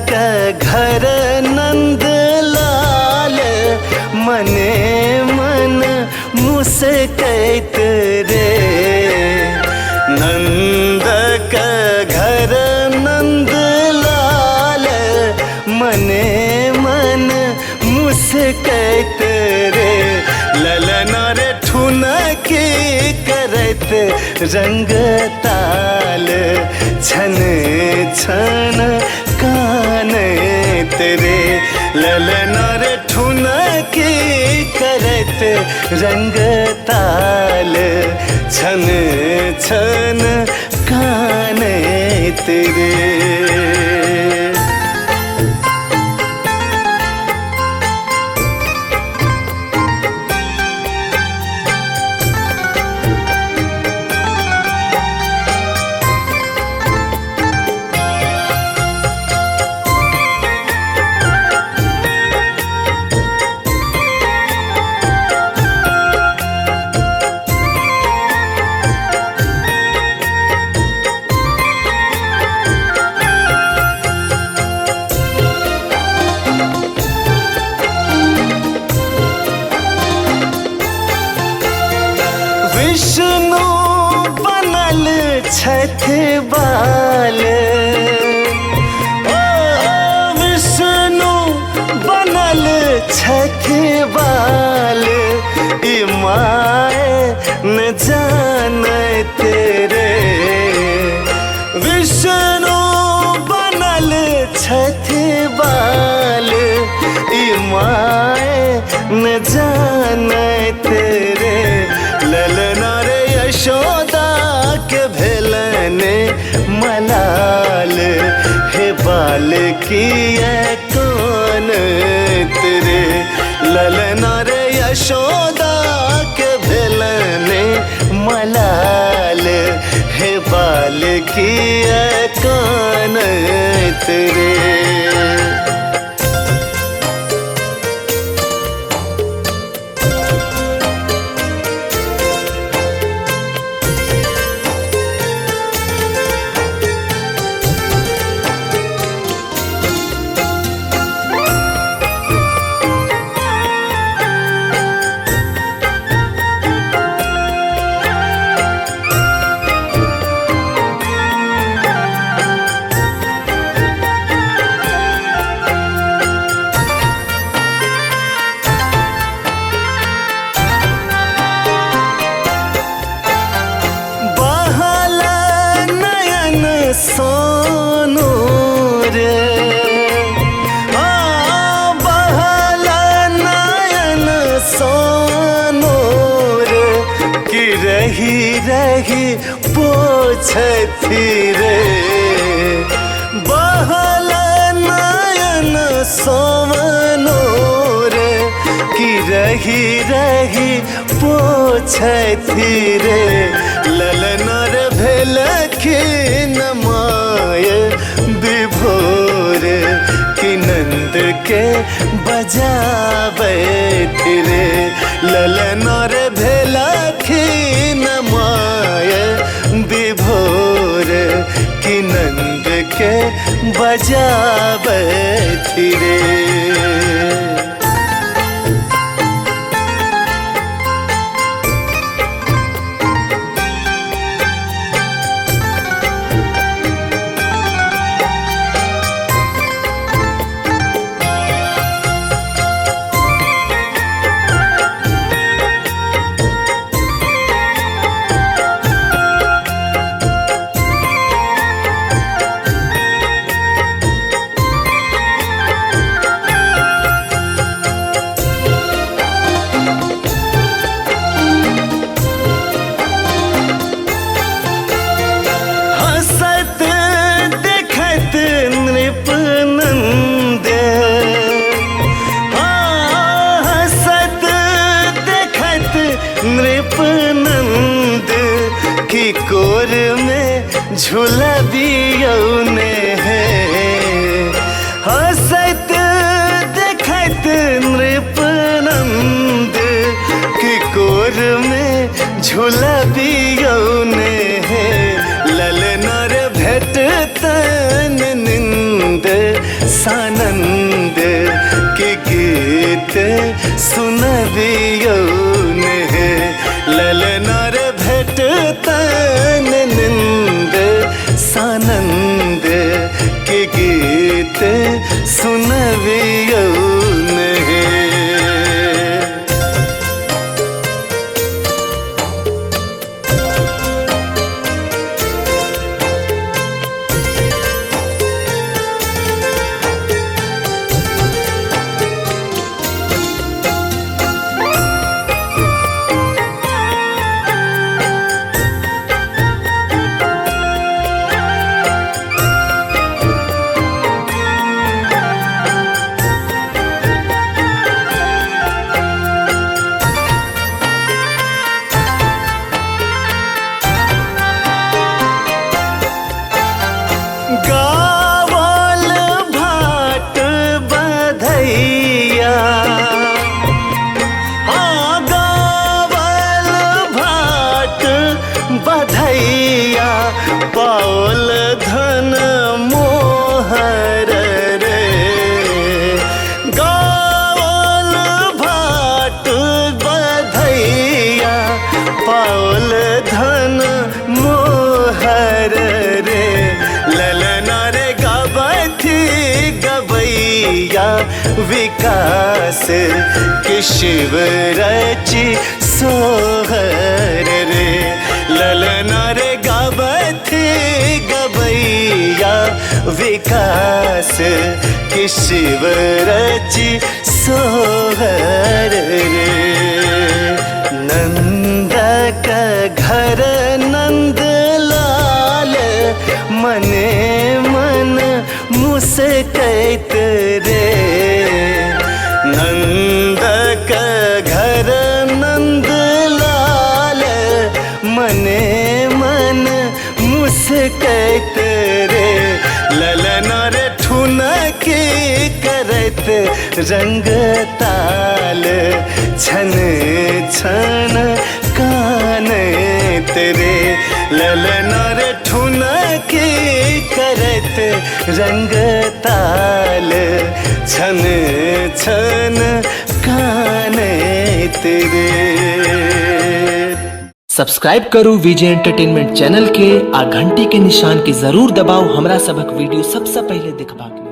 का घर नंद लाल मने मन मुस्कैत रे। नंद का घर नंद लाल मने मन मुस्कैत रे। ललना रे ठुनकी करत रंग ताल छन छन कान तेरे। ललना रे ठुनकी करत रंग ताल छन छन कान तेरे। विष्णु बनल छथि बाल, ओ विष्णु बनल छथि बाल। ई माय न जानत रे। विष्णु बनल छथि बाल ई माय न जानत रे। ललना रे यशोदा के भेलने मलाल हे बाल किए कौन तेरे। ललना रे यशोदा के भेलने मलाल हे बाल किए कौन तेरे। सोनू रे बहला नयन सोनू रे। कि रही रही पोछती रे। बहला नयन सोनू रे कि रही रही पोछती रे। ललना रे भेलखिन माय विभोर कि नंद के बजाबैत रे। ललना रे भेलखिन माय विभोर कि नंद के बजाबैत रे। नृपनंद की कोर में झुलबियौने है। हंसत देखत नृपनंद की कोर में झुलबियौने है। ललना रे भेटतन निंद सानंद के गीत सुनबियो ने ललना रे भेटतन निंद सानंद के गीत सुनबियो ने गावल भाट बधैया हाँ गावल भाट बधैया पावल धन मोहर रे गावल भाट बधैया पावल धन मोहर रे ललना रे गबथी गबैया विकास के शिव रची सोहर रे ललना रे गबथी गबैया विकास के शिव रची सोहर रे नंद का घर नंद लाल मने मन मुस्कैत रे नंद का घर नंद लाल मने मन मुस्कैत रे ललना रे ठुनकी करत रंग ताल छन छन कान तेरे ललना रे ठुनकी करत रंग ताल छन छन कान तेरे। सब्सक्राइब करू विजय एंटरटेनमेंट चैनल के आ घंटी के निशान के जरूर दबाओ हमरा सबक वीडियो सबसे पहले देखबाक।